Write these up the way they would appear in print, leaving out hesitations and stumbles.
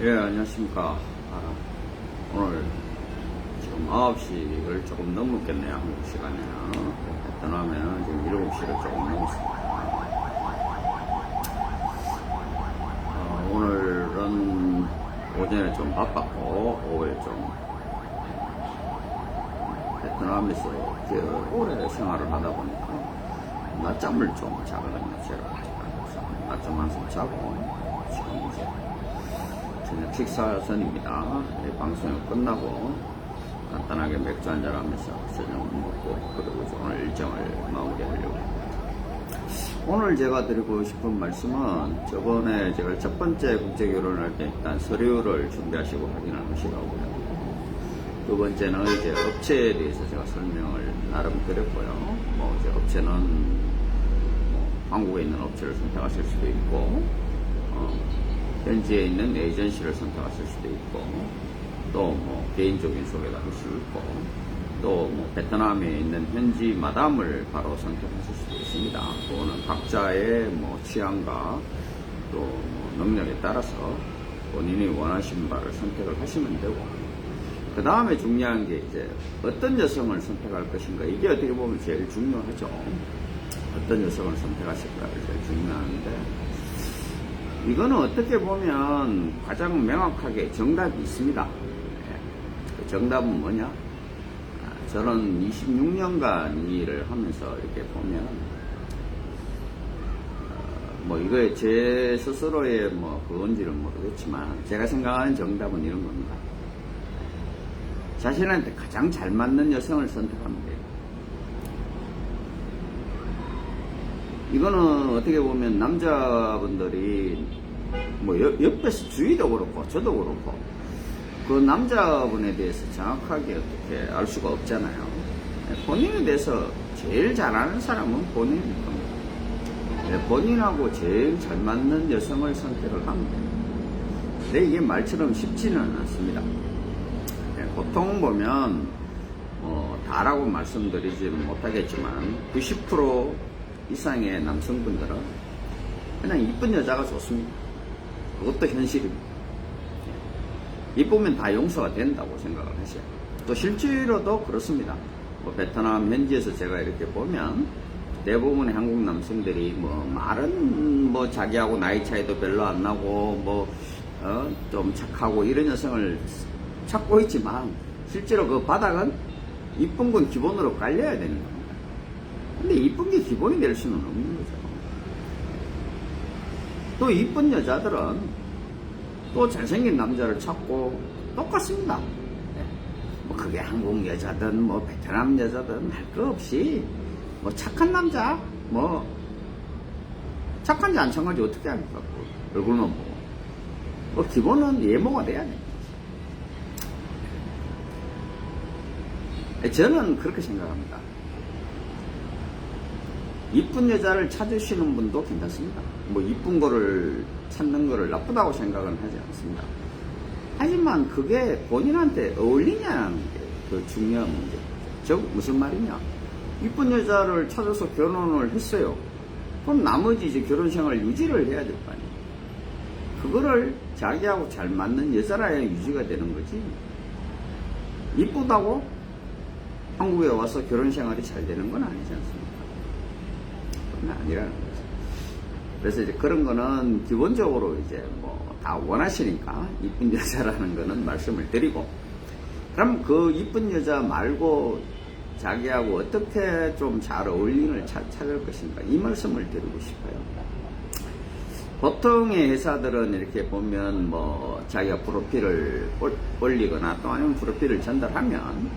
예, 안녕하십니까. 오늘 지금 9시를 조금 넘었겠네요. 한국 시간에는. 베트남에는 지금 7시를 조금 넘었습니다. 오늘은 오전에 좀 바빴고, 오후에 좀 베트남에서 오래 생활을 하다 보니까 낮잠을 좀 자거든요. 제가. 그래서 낮잠 한숨 자고, 지금 이제 저녁 식사 전입니다. 방송이 끝나고 간단하게 맥주 한잔 하면서 저녁 먹고 그리고 이제 오늘 일정을 마무리하려고 합니다. 오늘 제가 드리고 싶은 말씀은 저번에 제가 첫 번째 국제결혼을 할 때 일단 서류를 준비하시고 확인을 하시라고요. 두 번째는 이제 업체에 대해서 제가 설명을 나름 드렸고요. 뭐 이제 업체는 뭐 한국에 있는 업체를 선택하실 수도 있고, 현지에 있는 에이전시를 선택하실 수도 있고, 또 뭐 개인적인 소개도 할 수 있고, 또 뭐 베트남에 있는 현지 마담을 바로 선택하실 수도 있습니다. 그거는 각자의 뭐 취향과 또 뭐 능력에 따라서 본인이 원하시는 바를 선택을 하시면 되고, 그 다음에 중요한 게 이제 어떤 여성을 선택할 것인가, 이게 어떻게 보면 제일 중요하죠. 어떤 여성을 선택하실까가 제일 중요한데, 이거는 어떻게 보면 가장 명확하게 정답이 있습니다. 그 정답은 뭐냐? 저는 26년간 이 일을 하면서 이렇게 보면, 뭐 이거에 제 스스로의 뭐 그건지는 모르겠지만, 제가 생각하는 정답은 이런 겁니다. 자신한테 가장 잘 맞는 여성을 선택하면 돼요. 이거는 어떻게 보면 남자분들이 뭐 옆에서 주위도 그렇고 저도 그렇고 그 남자분에 대해서 정확하게 어떻게 알 수가 없잖아요. 본인에 대해서 제일 잘 아는 사람은 본인일 겁니다. 본인하고 제일 잘 맞는 여성을 선택을 하면 돼요. 근데 이게 말처럼 쉽지는 않습니다. 보통 보면 다라고 말씀드리지는 못하겠지만 90% 이상의 남성분들은 그냥 이쁜 여자가 좋습니다. 그것도 현실입니다. 이쁘면 다 용서가 된다고 생각을 하셔요. 또 실제로도 그렇습니다. 뭐 베트남 현지에서 제가 이렇게 보면 대부분의 한국 남성들이 뭐 말은 뭐 자기하고 나이 차이도 별로 안 나고 뭐 좀 착하고 이런 여성을 찾고 있지만, 실제로 그 바닥은 이쁜 건 기본으로 깔려야 되는 겁니다. 근데 이쁜 게 기본이 될 수는 없는 거죠. 또 이쁜 여자들은 또 잘생긴 남자를 찾고 똑같습니다. 뭐 그게 한국 여자든 뭐 베트남 여자든 할 거 없이 뭐 착한 남자, 뭐 착한지 안 착한지 어떻게 합니까? 얼굴만 보고. 뭐 기본은 예모가 돼야 돼요. 저는 그렇게 생각합니다. 이쁜 여자를 찾으시는 분도 괜찮습니다. 뭐 이쁜 거를 찾는 거를 나쁘다고 생각은 하지 않습니다. 하지만 그게 본인한테 어울리냐는 게 더 중요한 문제죠. 즉 무슨 말이냐? 이쁜 여자를 찾아서 결혼을 했어요. 그럼 나머지 이제 결혼 생활 유지를 해야 될 거 아니에요. 그거를 자기하고 잘 맞는 여자라야 유지가 되는 거지. 이쁘다고 한국에 와서 결혼 생활이 잘 되는 건 아니지 않습니까? 그건 아니라는 거죠. 그래서 이제 그런 거는 기본적으로 이제 뭐 다 원하시니까 이쁜 여자라는 거는 말씀을 드리고, 그럼 그 이쁜 여자 말고 자기하고 어떻게 좀 잘 어울리는 찾을 것인가, 이 말씀을 드리고 싶어요. 보통의 회사들은 이렇게 보면 뭐 자기가 프로필을 올리거나 또 아니면 프로필을 전달하면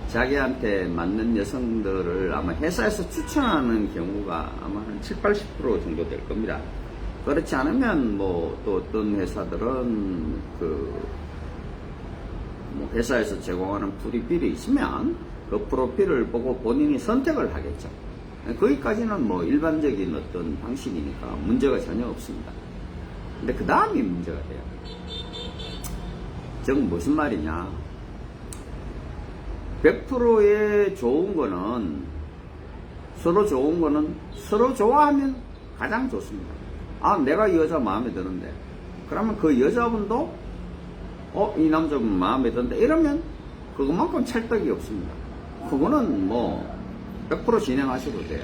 자기한테 맞는 여성들을 아마 회사에서 추천하는 경우가 아마 한 70~80% 정도 될 겁니다. 그렇지 않으면 뭐 또 어떤 회사들은 뭐 회사에서 제공하는 프로필이 있으면 그 프로필을 보고 본인이 선택을 하겠죠. 거기까지는 뭐 일반적인 어떤 방식이니까 문제가 전혀 없습니다. 근데 그 다음이 문제가 돼요. 즉 무슨 말이냐? 100%의 좋은 거는, 서로 좋은 거는 서로 좋아하면 가장 좋습니다. 아, 내가 이 여자 마음에 드는데 그러면 그 여자분도 이 남자분 마음에 든다 이러면 그것만큼 찰떡이 없습니다. 그거는 뭐 100% 진행하셔도 돼요.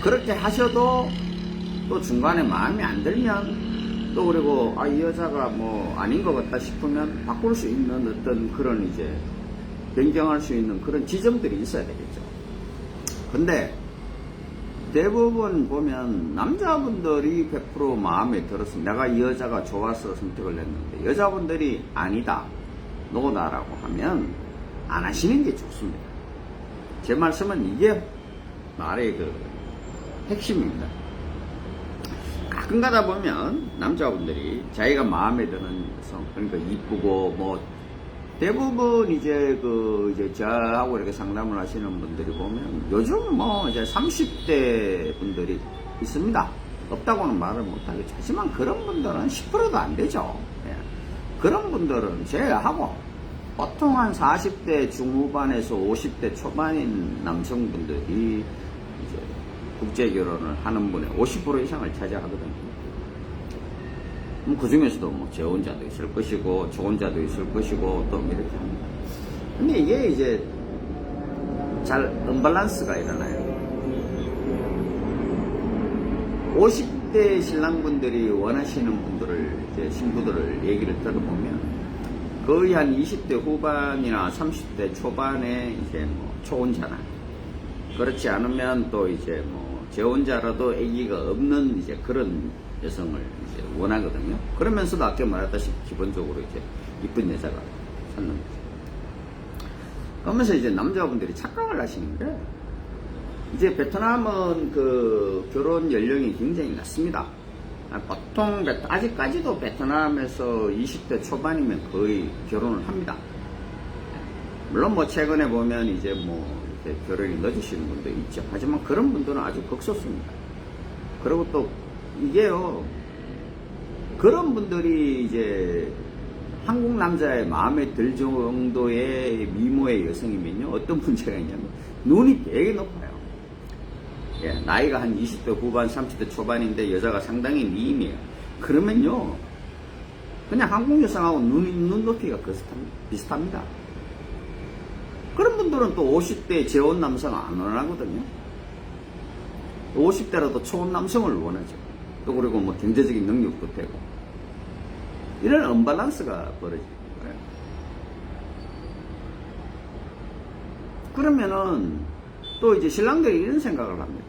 그렇게 하셔도 또 중간에 마음에 안 들면 또 그리고 이 여자가 뭐 아닌 것 같다 싶으면 바꿀 수 있는 어떤 그런 이제 변경할 수 있는 그런 지점들이 있어야 되겠죠. 근데 대부분 보면 남자분들이 100% 마음에 들어서 내가 이 여자가 좋아서 선택을 했는데 여자분들이 아니다, 노다라고 하면 안 하시는 게 좋습니다. 제 말씀은 이게 말의 그 핵심입니다. 가끔 가다 보면 남자분들이 자기가 마음에 드는 여성, 그러니까 이쁘고 뭐 대부분 이제 저하고 이렇게 상담을 하시는 분들이 보면 요즘 뭐 이제 30대 분들이 있습니다. 없다고는 말을 못하겠죠. 하지만 그런 분들은 10%도 안 되죠. 예. 그런 분들은 제외하고 보통 한 40대 중후반에서 50대 초반인 남성분들이 이제 국제 결혼을 하는 분의 50% 이상을 차지하거든요. 그 중에서도 뭐 재혼자도 있을 것이고 초혼자도 있을 것이고 또 이렇게 합니다. 근데 이게 이제 잘 언밸런스가 일어나요. 50대 신랑분들이 원하시는 분들을 이제 신부들을 얘기를 들어보면 거의 한 20대 후반이나 30대 초반에 이제 뭐 초혼자나 그렇지 않으면 또 이제 뭐 재혼자라도 아기가 없는 이제 그런 여성을 이제 원하거든요. 그러면서도 아까 말했다시피 기본적으로 이제 이쁜 여자가 찾는 거죠. 그러면서 이제 남자분들이 착각을 하시는 게 이제 베트남은 그 결혼 연령이 굉장히 낮습니다. 보통 아직까지도 베트남에서 20대 초반이면 거의 결혼을 합니다. 물론 뭐 최근에 보면 이제 뭐 이렇게 결혼이 늦으시는 분도 있죠. 하지만 그런 분들은 아주 극소수입니다. 그리고 또 이게요, 그런 분들이 이제 한국 남자의 마음에 들 정도의 미모의 여성이면요, 어떤 문제가 있냐면 눈이 되게 높아요. 예, 나이가 한 20대 후반, 30대 초반인데 여자가 상당히 미인이에요. 그러면요, 그냥 한국 여성하고 눈높이가 비슷합니다. 그런 분들은 또 50대 재혼 남성 안 원하거든요. 50대라도 초혼 남성을 원하죠. 또 그리고 뭐 경제적인 능력도 되고. 이런 언밸런스가 벌어지는 거예요. 그러면은 또 이제 신랑들이 이런 생각을 합니다.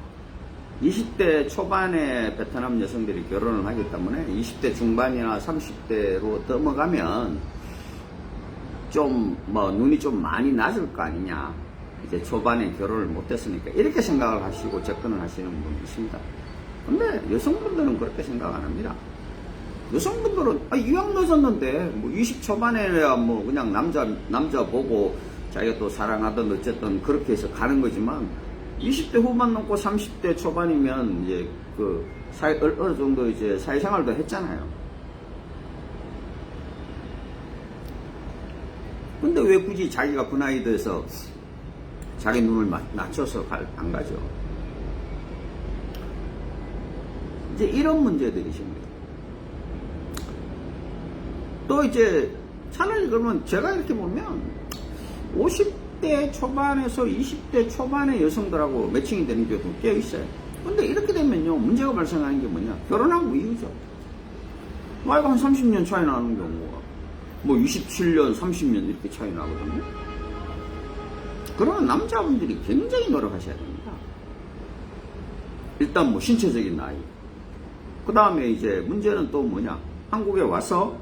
20대 초반에 베트남 여성들이 결혼을 하기 때문에 20대 중반이나 30대로 넘어가면 좀 뭐 눈이 좀 많이 낮을 거 아니냐. 이제 초반에 결혼을 못했으니까 이렇게 생각을 하시고 접근을 하시는 분이 있습니다. 근데 여성분들은 그렇게 생각 안 합니다. 여성분들은 이왕 늦었는데 뭐 20 초반에야 뭐 그냥 남자 보고 자기가 또 사랑하든 어쨌든 그렇게 해서 가는 거지만 20대 후반 넘고 30대 초반이면 이제 그 어느 정도 이제 사회생활도 했잖아요. 근데 왜 굳이 자기가 그 나이 돼서 자기 눈을 낮춰서 안 가죠? 이제 이런 문제들이십니다. 또 이제 차라리 그러면 제가 이렇게 보면 50대 초반에서 20대 초반의 여성들하고 매칭이 되는 경우도 꽤 있어요. 근데 이렇게 되면요, 문제가 발생하는 게 뭐냐? 결혼한 이유죠. 나이가 한 30년 차이 나는 경우가 뭐 27년, 30년 이렇게 차이 나거든요. 그러면 남자분들이 굉장히 노력하셔야 됩니다. 일단 뭐 신체적인 나이. 그 다음에 이제 문제는 또 뭐냐? 한국에 와서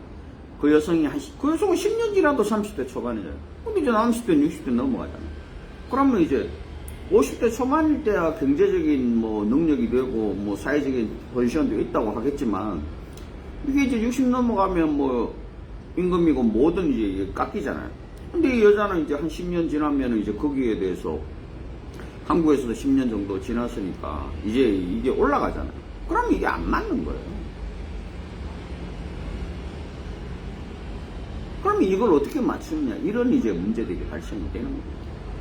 그 여성은 10년 지나도 30대 초반이에요. 근데 이제 30대, 60대 넘어가잖아요. 그러면 이제 50대 초반일 때야 경제적인 뭐 능력이 되고 뭐 사회적인 포지션도 있다고 하겠지만 이게 이제 60 넘어가면 뭐 임금이고 뭐든 이제 깎이잖아요. 근데 이 여자는 이제 한 10년 지나면 이제 거기에 대해서 한국에서도 10년 정도 지났으니까 이제 이게 올라가잖아요. 그럼 이게 안 맞는 거예요. 그럼 이걸 어떻게 맞추느냐, 이런 이제 문제들이 발생이 되는 거예요.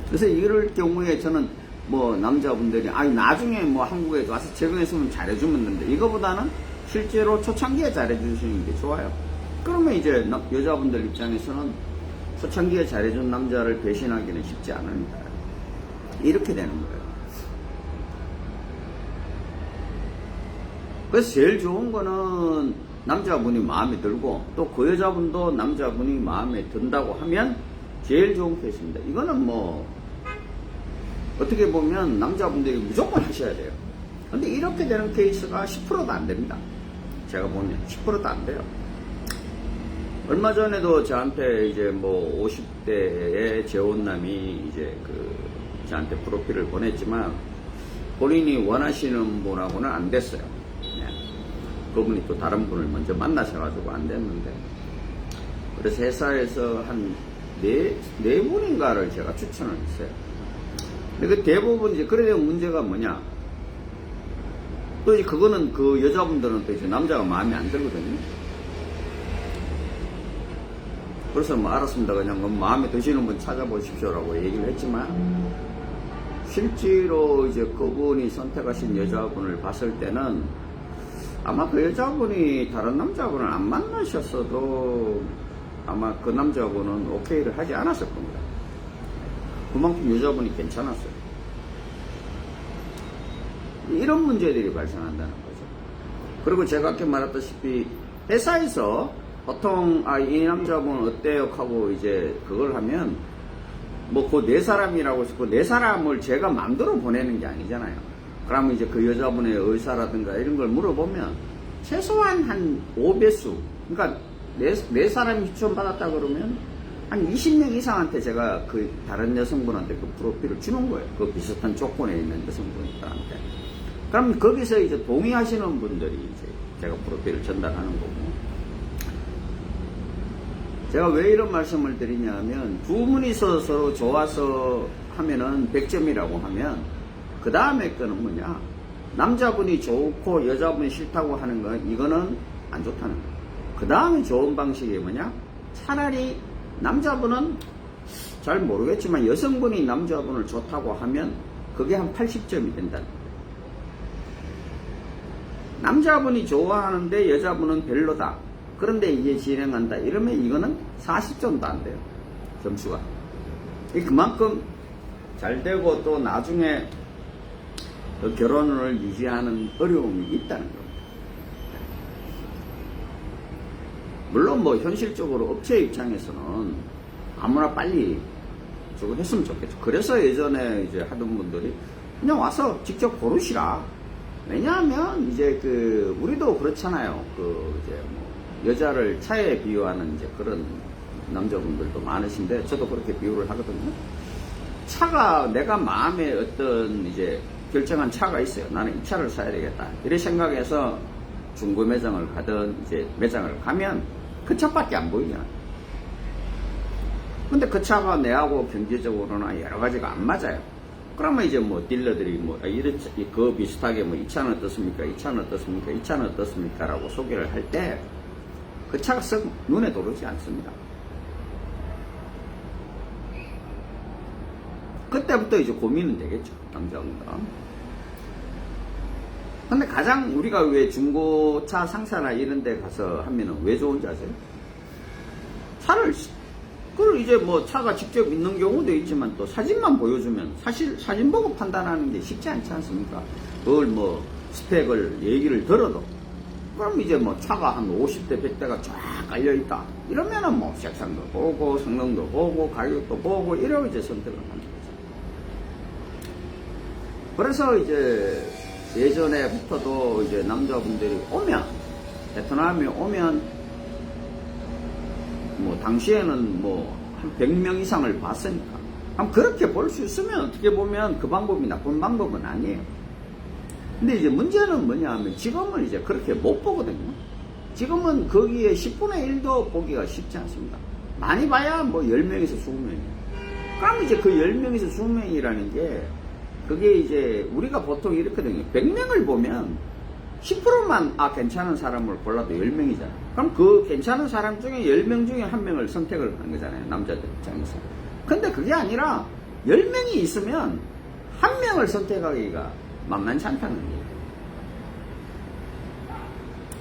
그래서 이럴 경우에 저는 뭐 남자분들이 나중에 뭐 한국에 와서 적응했으면 잘해주면 되는데 이거보다는 실제로 초창기에 잘해주시는 게 좋아요. 그러면 이제 여자분들 입장에서는 초창기에 잘해준 남자를 배신하기는 쉽지 않으니까 이렇게 되는 거예요. 그래서 제일 좋은 거는 남자분이 마음에 들고 또 그 여자분도 남자분이 마음에 든다고 하면 제일 좋은 케이스입니다. 이거는 뭐 어떻게 보면 남자분들이 무조건 하셔야 돼요. 근데 이렇게 되는 케이스가 10%도 안 됩니다. 제가 보면 10%도 안 돼요. 얼마 전에도 저한테 이제 뭐 50대의 재혼남이 이제 저한테 프로필을 보냈지만 본인이 원하시는 분하고는 안 됐어요. 네. 그분이 또 다른 분을 먼저 만나셔가지고 안 됐는데, 그래서 회사에서 한 네 분인가를 제가 추천을 했어요. 근데 그 대부분 이제 그래 된 문제가 뭐냐? 또 이제 그거는 그 여자분들은 또 이제 남자가 마음에 안 들거든요. 그래서 뭐 알았습니다. 그냥 마음에 드시는 분 찾아보십시오라고 얘기를 했지만, 실제로 이제 그분이 선택하신 여자분을 봤을 때는 아마 그 여자분이 다른 남자분을 안 만나셨어도 아마 그 남자분은 오케이를 하지 않았을 겁니다. 그만큼 여자분이 괜찮았어요. 이런 문제들이 발생한다는 거죠. 그리고 제가 아까 말했다시피 회사에서 보통 이 남자분 어때요? 하고 이제 그걸 하면 뭐 그 네 사람이라고 해서 그 네 사람을 제가 마음대로 보내는 게 아니잖아요. 그러면 이제 그 여자분의 의사라든가 이런 걸 물어보면 최소한 한 5배수, 그러니까 네 사람이 추천받았다 그러면 한 20명 이상한테 제가 그 다른 여성분한테 그 프로필을 주는 거예요. 그 비슷한 조건에 있는 여성분들한테. 그럼 거기서 이제 동의하시는 분들이 이제 제가 프로필을 전달하는 거고. 제가 왜 이런 말씀을 드리냐면, 두 분이서 서로 좋아서 하면은 100점이라고 하면, 그 다음에 거는 뭐냐? 남자분이 좋고 여자분이 싫다고 하는 건 이거는 안 좋다는 거예요. 그 다음에 좋은 방식이 뭐냐? 차라리 남자분은 잘 모르겠지만 여성분이 남자분을 좋다고 하면 그게 한 80점이 된다는 거예요. 남자분이 좋아하는데 여자분은 별로다. 그런데 이게 진행한다. 이러면 이거는 40점도 안 돼요. 점수가. 그만큼 잘 되고 또 나중에 결혼을 유지하는 어려움이 있다는 겁니다. 물론 뭐 현실적으로 업체 입장에서는 아무나 빨리 저거 했으면 좋겠죠. 그래서 예전에 이제 하던 분들이 그냥 와서 직접 고르시라. 왜냐하면 이제 우리도 그렇잖아요. 이제 뭐 여자를 차에 비유하는 이제 그런 남자분들도 많으신데 저도 그렇게 비유를 하거든요. 차가 내가 마음에 어떤 이제 결정한 차가 있어요. 나는 이 차를 사야 되겠다. 이런 생각해서 중고 매장을 가든 이제 매장을 가면 그 차밖에 안 보이잖아요. 근데 그 차가 내하고 경제적으로나 여러 가지가 안 맞아요. 그러면 이제 뭐 딜러들이 뭐 그 비슷하게 뭐 이 차는 어떻습니까? 이 차는 어떻습니까? 이 차는 어떻습니까? 라고 소개를 할 때 그 차가 썩 눈에 들어오지 않습니다. 그때부터 이제 고민은 되겠죠. 남자분들. 근데 가장 우리가 왜 중고차 상사나 이런 데 가서 하면은 왜 좋은지 아세요? 그걸 이제 뭐 차가 직접 있는 경우도 있지만 또 사진만 보여주면 사실 사진 보고 판단하는 게 쉽지 않지 않습니까? 그걸 뭐 스펙을 얘기를 들어도 그럼 이제 뭐 차가 한 50대 100대가 쫙 깔려있다 이러면은 뭐 색상도 보고 성능도 보고 가격도 보고 이러고 이제 선택을 하는 거죠. 그래서 이제 예전에부터도 이제 남자분들이 오면 베트남에 오면 뭐 당시에는 뭐 한 100명 이상을 봤으니까 그렇게 볼 수 있으면 어떻게 보면 그 방법이 나쁜 방법은 아니에요. 근데 이제 문제는 뭐냐 하면 지금은 이제 그렇게 못 보거든요. 지금은 거기에 10분의 1도 보기가 쉽지 않습니다. 많이 봐야 뭐 10명에서 20명이에요. 그럼 이제 그 10명에서 20명이라는 게 그게 이제 우리가 보통 이렇거든요. 100명을 보면 10%만 괜찮은 사람을 골라도 10명이잖아요. 그럼 그 괜찮은 사람 중에 10명 중에 1명을 선택을 하는 거잖아요. 남자들 입장에서. 근데 그게 아니라 10명이 있으면 1명을 선택하기가 만만치 않다는 거예요.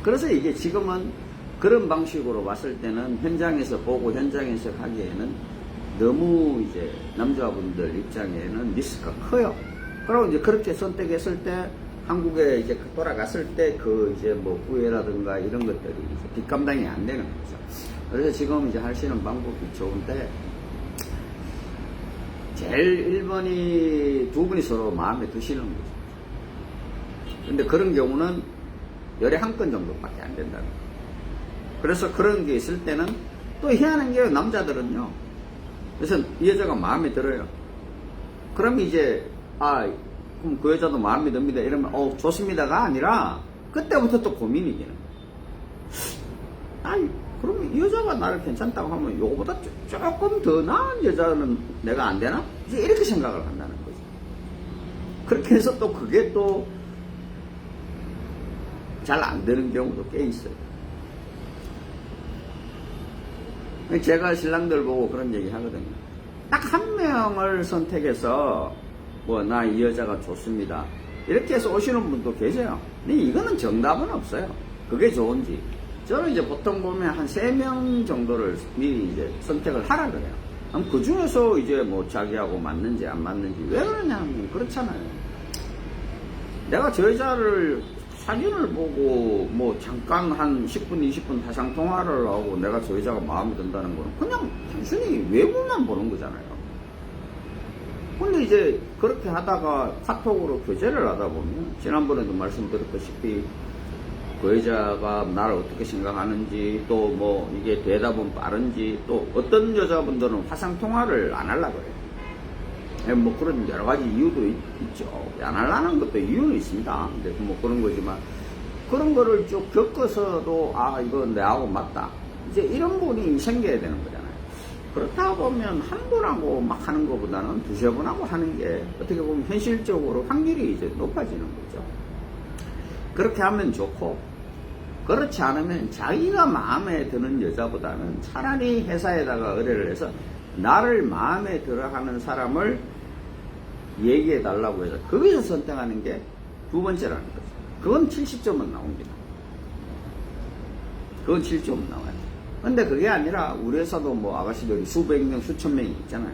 그래서 이게 지금은 그런 방식으로 봤을 때는 현장에서 보고 현장에서 하기에는 너무 이제 남자분들 입장에는 리스크가 커요. 그리고 이제 그렇게 선택했을 때 한국에 이제 돌아갔을 때 그 이제 뭐 후회라든가 이런 것들이 이제 뒷감당이 안 되는 거죠. 그래서 지금 이제 하시는 방법이 좋은데, 제일 1번이 두 분이 서로 마음에 드시는 거죠. 근데 그런 경우는 열에 한 건 정도밖에 안 된다는 거예요. 그래서 그런 게 있을 때는 또 희한한 게 남자들은요. 그래서 이 여자가 마음에 들어요. 그럼 이제, 그럼 그 여자도 마음에 듭니다. 이러면, 좋습니다가 아니라, 그때부터 또 고민이 되는 거예요. 그러면 이 여자가 나를 괜찮다고 하면, 요거보다 조금 더 나은 여자는 내가 안 되나? 이제 이렇게 생각을 한다는 거죠. 그렇게 해서 또 그게 또, 잘 안 되는 경우도 꽤 있어요. 제가 신랑들 보고 그런 얘기 하거든요. 딱 한 명을 선택해서, 나 이 여자가 좋습니다. 이렇게 해서 오시는 분도 계세요. 근데 이거는 정답은 없어요. 그게 좋은지. 저는 이제 보통 보면 한 3명 정도를 미리 이제 선택을 하라 그래요. 그럼 그 중에서 이제 뭐 자기하고 맞는지 안 맞는지. 왜 그러냐면 그렇잖아요. 내가 저 여자를 사진을 보고 뭐 잠깐 한 10분, 20분 화상 통화를 하고 내가 저 여자가 마음에 든다는 거는 그냥 단순히 외모만 보는 거잖아요. 근데 이제 그렇게 하다가 카톡으로 교제를 하다 보면 지난번에도 말씀드렸다시피 그 여자가 나를 어떻게 생각하는지 또 뭐 이게 대답은 빠른지 또 어떤 여자분들은 화상 통화를 안 하려고 그래요. 뭐 그런 여러 가지 이유도 있죠. 안 하려는 것도 이유는 있습니다. 근데 뭐 그런 거지만 그런 거를 쭉 겪어서도 이건 내하고 맞다. 이제 이런 분이 생겨야 되는 거잖아요. 그렇다 보면 한 분하고 막 하는 것보다는 두세 분하고 하는 게 어떻게 보면 현실적으로 확률이 이제 높아지는 거죠. 그렇게 하면 좋고, 그렇지 않으면 자기가 마음에 드는 여자보다는 차라리 회사에다가 의뢰를 해서 나를 마음에 들어 하는 사람을 얘기해 달라고 해서 거기서 선택하는 게 두 번째라는 거죠. 그건 70점은 나옵니다. 그건 7점은 나와요. 근데 그게 아니라 우리 회사도 뭐 아가씨들이 수백 명, 수천 명이 있잖아요.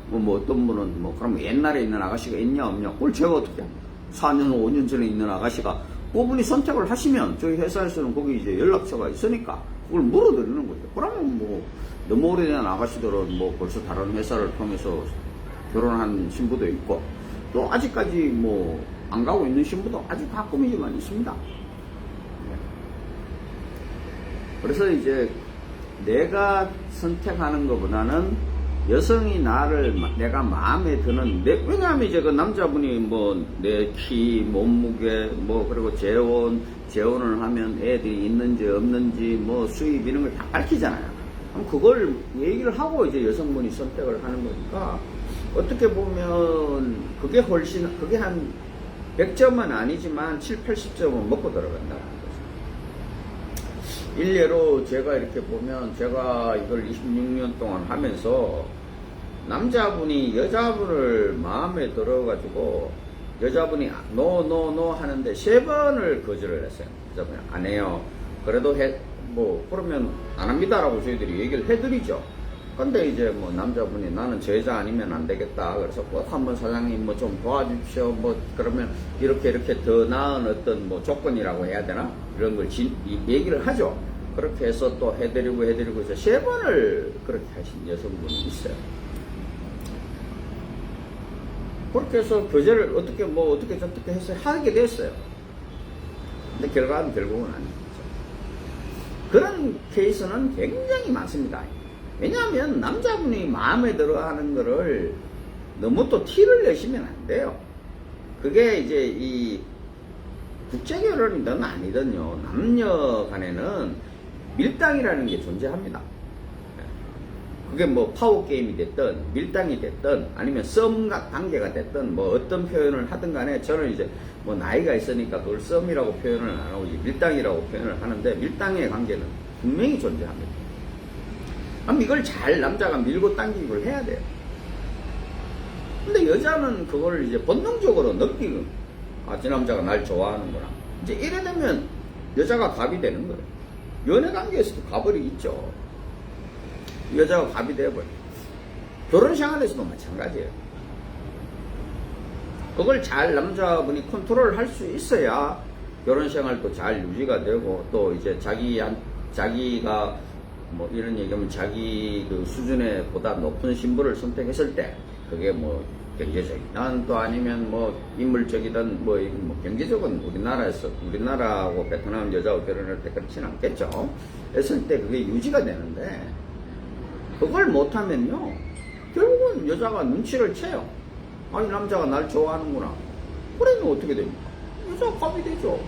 뭐 어떤 분은 그럼 옛날에 있는 아가씨가 있냐 없냐? 그걸 제가 어떻게 합니까? 4년, 5년 전에 있는 아가씨가 그분이 선택을 하시면 저희 회사에서는 거기 이제 연락처가 있으니까 그걸 물어드리는 거죠. 그러면 뭐 너무 오래된 아가씨들은 뭐 벌써 다른 회사를 통해서 결혼한 신부도 있고 또 아직까지 뭐 안 가고 있는 신부도 아주 가끔이지만 있습니다. 그래서 이제 내가 선택하는 것보다는 여성이 내가 마음에 드는, 왜냐하면 이제 그 남자분이 뭐 내 키, 몸무게, 그리고 재혼을 하면 애들이 있는지 없는지, 수입 이런 걸 다 밝히잖아요. 그럼 그걸 얘기를 하고 이제 여성분이 선택을 하는 거니까, 어떻게 보면 그게 한 100점은 아니지만 7, 80점은 먹고 들어간다는 거죠. 일례로 제가 이렇게 보면 제가 이걸 26년 동안 하면서 남자분이 여자분을 마음에 들어가지고 여자분이 노 하는데 3번을 거절을 했어요. 여자분이 안 해요. 그래도 그러면 안 합니다라고 저희들이 얘기를 해드리죠. 근데 이제 남자분이 나는 저 여자 아니면 안 되겠다. 그래서 꼭 한번 사장님 좀 도와주십시오. 그러면 이렇게 더 나은 어떤 조건이라고 해야 되나? 이런 걸 얘기를 하죠. 그렇게 해서 또 해드리고 해서 3번을 그렇게 하신 여성분이 있어요. 그렇게 해서 교제를 어떻게 저렇게 해서 하게 됐어요. 근데 결과는 결국은 아니죠. 그런 케이스는 굉장히 많습니다. 왜냐하면 남자분이 마음에 들어 하는 거를 너무 또 티를 내시면 안 돼요. 그게 이제 이 국제결혼이든 아니든요. 남녀 간에는 밀당이라는 게 존재합니다. 그게 파워게임이 됐든 밀당이 됐든 아니면 썸 관계가 됐든 어떤 표현을 하든 간에 저는 이제 나이가 있으니까 그걸 썸이라고 표현을 안 하고 밀당이라고 표현을 하는데 밀당의 관계는 분명히 존재합니다. 그럼 이걸 잘 남자가 밀고 당기기를 해야 돼요. 근데 여자는 그걸 이제 본능적으로 느끼고 저 남자가 날 좋아하는구나. 이제 이래 되면 여자가 갑이 되는 거예요. 연애 관계에서도 가벌이 있죠. 여자가 갑이 되어버려요. 결혼 생활에서도 마찬가지예요. 그걸 잘 남자분이 컨트롤 할 수 있어야 결혼 생활도 잘 유지가 되고, 또 이제 자기가 뭐 이런 얘기하면 자기 그 수준에 보다 높은 신부를 선택했을 때, 그게 뭐 경제적이든 또 아니면 뭐 인물적이든 뭐 경제적은 우리나라하고 베트남 여자하고 결혼할 때 그렇지는 않겠죠. 했을 때 그게 유지가 되는데, 그걸 못하면요, 결국은 여자가 눈치를 채요. 아니, 남자가 날 좋아하는구나. 그러면 어떻게 됩니까? 여자가 갑이 되죠.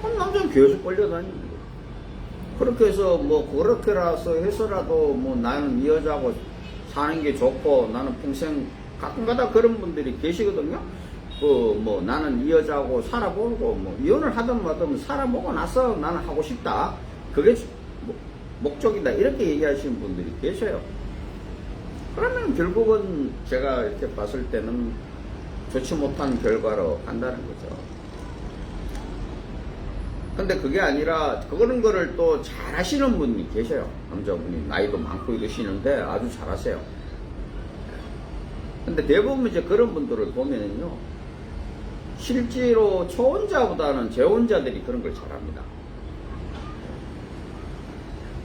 그럼 남자는 계속 끌려다니는 거예요. 그렇게 해서 뭐 그렇게라서 해서라도 뭐 나는 이 여자하고 사는 게 좋고, 나는 평생, 가끔가다 그런 분들이 계시거든요. 뭐 나는 이 여자하고 살아보고, 뭐 이혼을 하든 마든 살아보고 나서 나는 하고 싶다, 그게 목적이다, 이렇게 얘기하시는 분들이 계셔요. 그러면 결국은 제가 이렇게 봤을 때는 좋지 못한 결과로 간다는 거죠. 근데 그게 아니라 그런 거를 또 잘 하시는 분이 계셔요. 남자분이 나이도 많고 이러시는데 아주 잘 하세요. 근데 대부분 이제 그런 분들을 보면은요, 실제로 초혼자보다는 재혼자들이 그런 걸 잘합니다.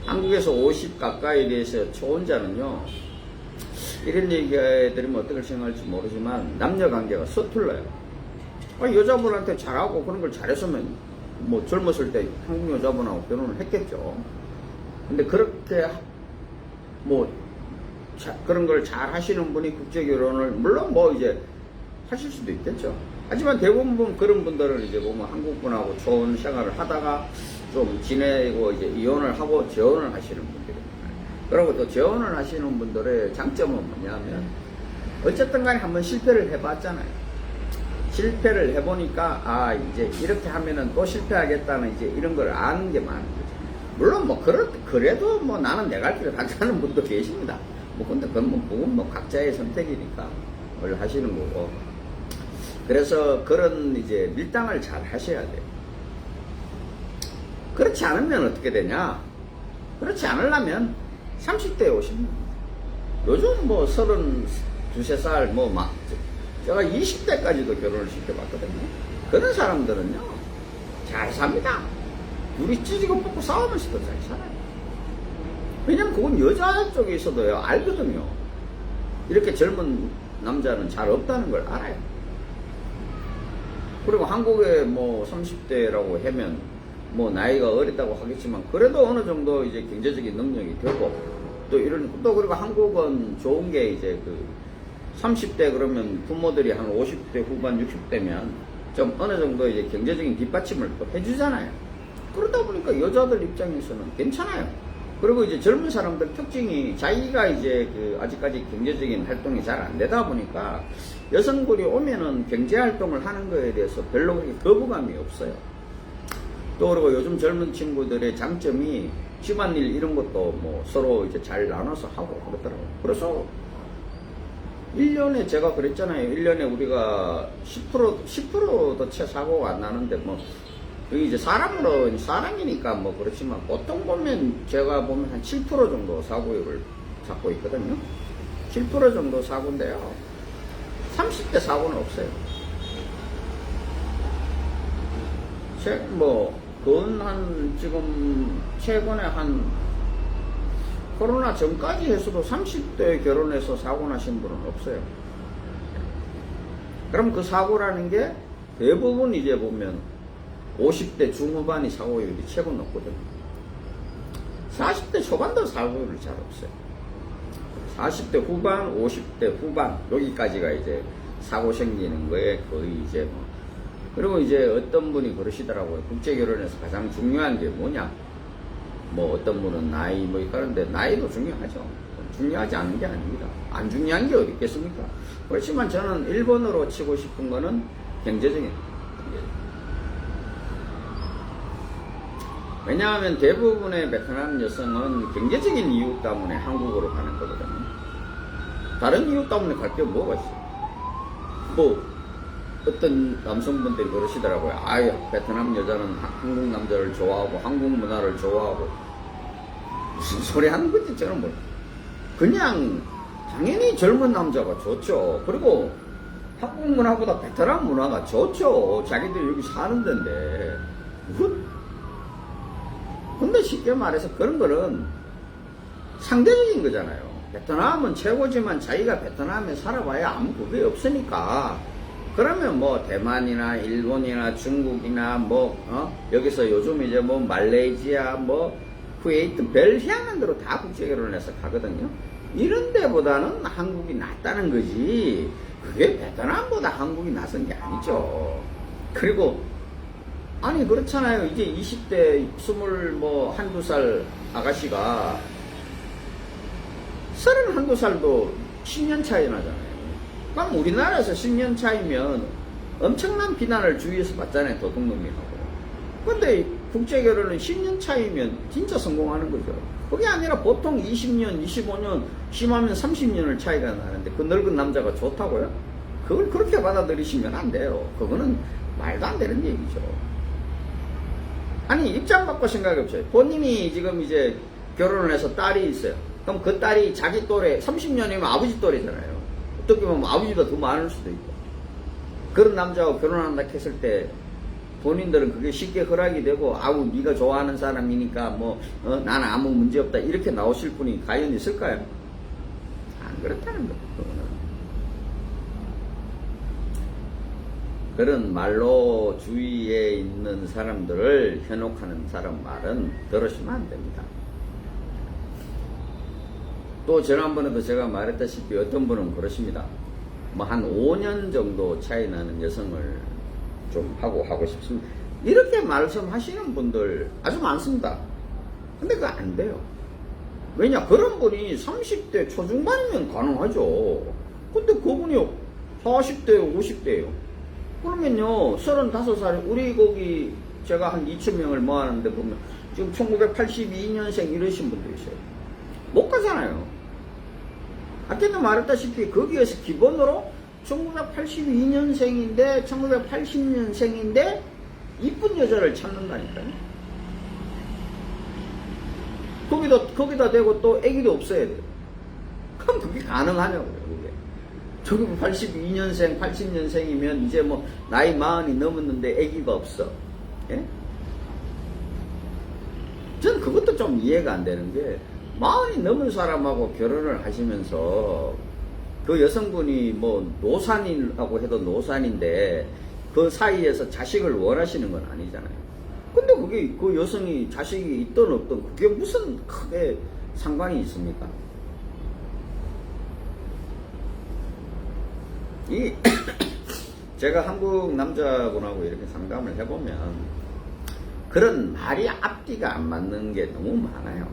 한국에서 50 가까이 돼서 초혼자는요, 이런 얘기 드리면 어떻게 생각할지 모르지만 남녀 관계가 서툴러요. 여자분한테 잘하고 그런 걸 잘했으면 뭐 젊었을 때 한국 여자분하고 결혼을 했겠죠. 근데 그렇게 뭐 그런 걸 잘 하시는 분이 국제 결혼을 물론 뭐 이제 하실 수도 있겠죠. 하지만 대부분 그런 분들은 이제 보면 한국 분하고 좋은 생활을 하다가 좀 지내고 이제 이혼을 하고 재혼을 하시는 분들이 많아요. 그리고 또 재혼을 하시는 분들의 장점은 뭐냐면 어쨌든 간에 한번 실패를 해봤잖아요. 실패를 해보니까 아, 이제 이렇게 하면은 또 실패하겠다는 이제 이런 걸 아는 게 많은 거죠. 물론 뭐 그래도 뭐 나는 내 갈 길을 간다는 분도 계십니다. 뭐 근데 그건 뭐 각자의 선택이니까 뭘 하시는 거고. 그래서 그런 이제 밀당을 잘 하셔야 돼요. 그렇지 않으면 어떻게 되냐? 그렇지 않으려면 30대에 오시면 요즘 뭐 32, 3살 뭐 막 제가 20대까지도 결혼을 시켜봤거든요. 그런 사람들은요 잘 삽니다. 둘이 찢고 뽑고 싸우면서도 잘 살아요. 왜냐면 그건 여자 쪽에 있어도요 알거든요. 이렇게 젊은 남자는 잘 없다는 걸 알아요. 그리고 한국에 뭐 30대라고 하면 뭐 나이가 어리다고 하겠지만 그래도 어느 정도 이제 경제적인 능력이 되고 또 그리고 한국은 좋은 게 이제 그 30대 그러면 부모들이 한 50대 후반 60대면 좀 어느 정도 이제 경제적인 뒷받침을 또 해주잖아요. 그러다 보니까 여자들 입장에서는 괜찮아요. 그리고 이제 젊은 사람들 특징이 자기가 이제 그 아직까지 경제적인 활동이 잘 안 되다 보니까 여성분이 오면은 경제 활동을 하는 거에 대해서 별로 그렇게 거부감이 없어요. 또 그리고 요즘 젊은 친구들의 장점이 집안일 이런 것도 뭐 서로 이제 잘 나눠서 하고 그러더라고요. 그래서 1년에 제가 그랬잖아요. 1년에 우리가 10%도 채 사고가 안 나는데 뭐 그게 이제 사람이니까 뭐 그렇지만 보통 보면 제가 보면 한 7% 정도 사고율을 잡고 있거든요. 7% 정도 사고인데요. 30대 사고는 없어요. 그건 지금 최근에 코로나 전까지 해서도 30대 결혼해서 사고 나신 분은 없어요. 그럼 그 사고라는 게 대부분 이제 보면 50대 중후반이 사고율이 최고 높거든요. 40대 초반도 사고율이 잘 없어요. 40대 후반, 50대 후반 여기까지가 이제 사고 생기는 거에 거의 이제 뭐. 그리고 이제 어떤 분이 그러시더라고요. 국제 결혼에서 가장 중요한 게 뭐냐? 뭐 어떤 분은 나이 뭐 이러는데 나이도 중요하죠. 중요하지 않은 게 아닙니다. 안 중요한 게 어디 있겠습니까? 그렇지만 저는 1번으로 치고 싶은 거는 경제적인. 왜냐하면 대부분의 베트남 여성은 경제적인 이유 때문에 한국으로 가는 거거든요. 다른 이유 때문에 갈 게 뭐가 있어요? 뭐 어떤 남성분들이 그러시더라고요. 아유, 베트남 여자는 한국 남자를 좋아하고 한국 문화를 좋아하고 무슨 소리 하는 건지 저는 뭐 그냥 당연히 젊은 남자가 좋죠. 그리고 한국 문화보다 베트남 문화가 좋죠. 자기들이 여기 사는 데인데. 근데 쉽게 말해서 그런 거는 상대적인 거잖아요. 베트남은 최고지만 자기가 베트남에 살아봐야 아무 그게 없으니까. 그러면 뭐 대만이나 일본이나 중국이나 뭐 여기서 요즘 이제 뭐 말레이시아 뭐 쿠웨이트 별 희한한 데로 다 국제결혼해서 가거든요. 이런 데보다는 한국이 낫다는 거지. 그게 베트남보다 한국이 낫은 게 아니죠. 그리고 아니 그렇잖아요. 이제 20대 21~2살 아가씨가 31살도 10년 차이 나잖아요. 그럼 우리나라에서 10년 차이면 엄청난 비난을 주위에서 받잖아요. 도둑놈이라고. 근데 국제결혼은 10년 차이면 진짜 성공하는 거죠. 그게 아니라 보통 20년, 25년, 심하면 30년을 차이가 나는데 그 늙은 남자가 좋다고요? 그걸 그렇게 받아들이시면 안 돼요. 그거는 말도 안 되는 얘기죠. 아니 입장 바꿔 생각해보세요. 본인이 지금 이제 결혼을 해서 딸이 있어요. 그럼 그 딸이 자기 또래 30년이면 아버지 또래잖아요. 어떻게 보면 아버지보다 더 많을 수도 있고. 그런 남자하고 결혼한다 했을 때 본인들은 그게 쉽게 허락이 되고 아우 네가 좋아하는 사람이니까 뭐 나는 아무 문제 없다 이렇게 나오실 분이 과연 있을까요? 안 그렇다는 거예요. 그런 말로 주위에 있는 사람들을 현혹하는 사람 말은 들으시면 안 됩니다. 또 지난번에도 제가 말했다시피 어떤 분은 그러십니다. 뭐 한 5년 정도 차이 나는 여성을 좀 하고 싶습니다. 이렇게 말씀하시는 분들 아주 많습니다. 근데 그거 안 돼요. 왜냐? 그런 분이 30대 초중반이면 가능하죠. 근데 그분이 40대, 50대예요. 그러면요, 35살에, 우리 거기 제가 한 2,000명을 모았는데 보면 지금 1982년생 이러신 분도 있어요. 못 가잖아요. 아까도 말했다시피 거기에서 기본으로 1982년생인데 1980년생인데 이쁜 여자를 찾는다니까요. 거기다 대고 또 애기도 없어야 돼요. 그럼 그게 가능하냐고요, 그게. 1982년생, 80년생이면 이제 뭐 나이 40이 넘었는데 애기가 없어. 예? 전 그것도 좀 이해가 안 되는 게 40이 넘은 사람하고 결혼을 하시면서 그 여성분이 뭐 노산이라고 해도 노산인데 그 사이에서 자식을 원하시는 건 아니잖아요. 근데 그게 그 여성이 자식이 있든 없든 그게 무슨 크게 상관이 있습니까? 제가 한국 남자분하고 이렇게 상담을 해보면 그런 말이 앞뒤가 안 맞는 게 너무 많아요.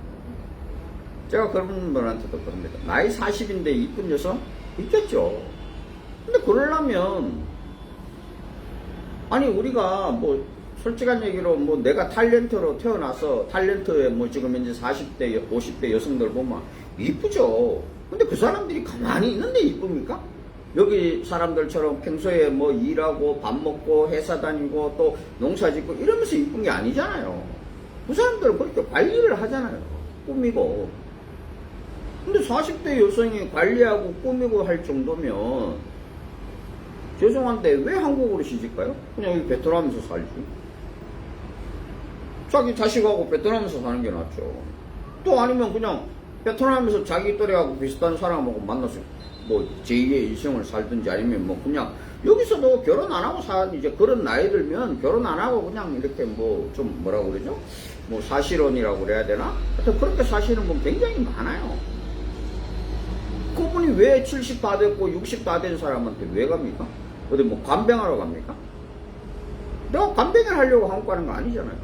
제가 그런 분한테도 그럽니다. 나이 40인데 이쁜 여성? 있겠죠. 근데 그러려면 아니 우리가 뭐 솔직한 얘기로 뭐 내가 탤런트로 태어나서 탤런트에 뭐 지금 현재 40대 50대 여성들 보면 이쁘죠. 근데 그 사람들이 가만히 있는데 이쁩니까? 여기 사람들처럼 평소에 뭐 일하고 밥 먹고 회사 다니고 또 농사 짓고 이러면서 이쁜 게 아니잖아요. 그 사람들은 그렇게 관리를 하잖아요. 꾸미고. 근데 40대 여성이 관리하고 꾸미고 할 정도면 죄송한데 왜 한국으로 시집가요? 그냥 여기 베트남에서 살지. 자기 자식하고 베트남에서 사는 게 낫죠. 또 아니면 그냥 베트남에서 자기 또래하고 비슷한 사람하고 만나서 뭐 제2의 인생을 살든지 아니면 뭐 그냥 여기서도 결혼 안 하고 이제 그런 나이 들면 결혼 안 하고 그냥 이렇게 뭐 좀 뭐라고 그러죠? 뭐 사실혼이라고 그래야 되나? 하여튼 그렇게 사시는 분 굉장히 많아요. 그분이 왜 70 다 됐고 60 다 된 사람한테 왜 갑니까? 어디 뭐 간병하러 갑니까? 내가 간병을 하려고 한국 가는 거 아니잖아요.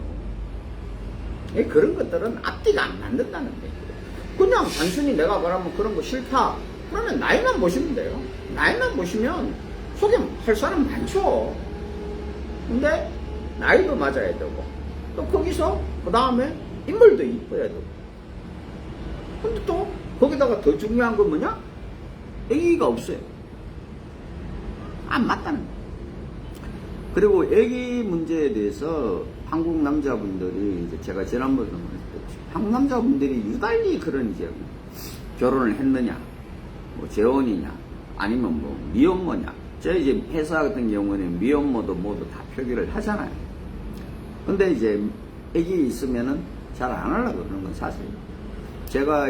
그런 것들은 앞뒤가 안 맞는다는 거예요. 그냥 단순히 내가 그러면 그런 거 싫다. 그러면 나이만 보시면 돼요. 나이만 보시면 소개할 사람 많죠. 근데 나이도 맞아야 되고 또 거기서 그 다음에 인물도 이뻐야 되고 근데 또 거기다가 더 중요한 건 뭐냐? 애기가 없어요. 안 맞다는 거예요. 그리고 애기 문제에 대해서 한국 남자분들이 이제 제가 지난번에 말했듯이 한국 남자분들이 유달리 그런 이제 결혼을 했느냐, 뭐 재혼이냐, 아니면 뭐 미혼모냐. 저 이제 회사 같은 경우는 미혼모도 모두 다 표기를 하잖아요. 근데 이제 애기 있으면은 잘 안 하려고 그러는 건 사실이에요. 제가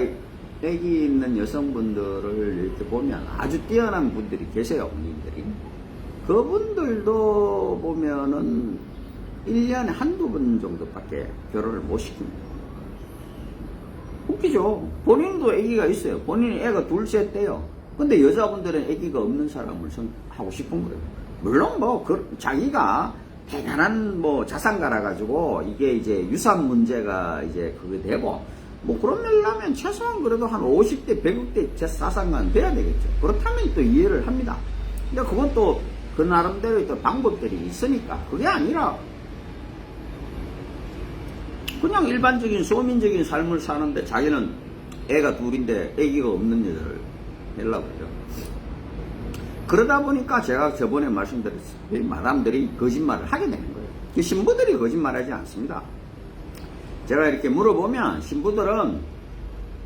애기 있는 여성분들을 이렇게 보면 아주 뛰어난 분들이 계세요, 어머님들이. 그분들도 보면은 1년에 한두 번 정도밖에 결혼을 못 시킵니다. 웃기죠? 본인도 아기가 있어요. 본인이 애가 둘, 셋 돼요. 근데 여자분들은 아기가 없는 사람을 하고 싶은 거예요. 물론 뭐, 자기가 대단한 뭐 자산가라 가지고 이게 이제 유산 문제가 이제 그게 되고 뭐 그러려면 최소한 그래도 한 50대, 100대 자산가는 돼야 되겠죠. 그렇다면 또 이해를 합니다. 근데 그건 또 그 나름대로의 또 방법들이 있으니까 그게 아니라 그냥 일반적인 소민적인 삶을 사는데 자기는 애가 둘인데 애기가 없는 여자를 하려고 그래요. 그러다 보니까 제가 저번에 말씀드렸듯이 마담들이 거짓말을 하게 되는 거예요. 신부들이 거짓말하지 않습니다. 제가 이렇게 물어보면 신부들은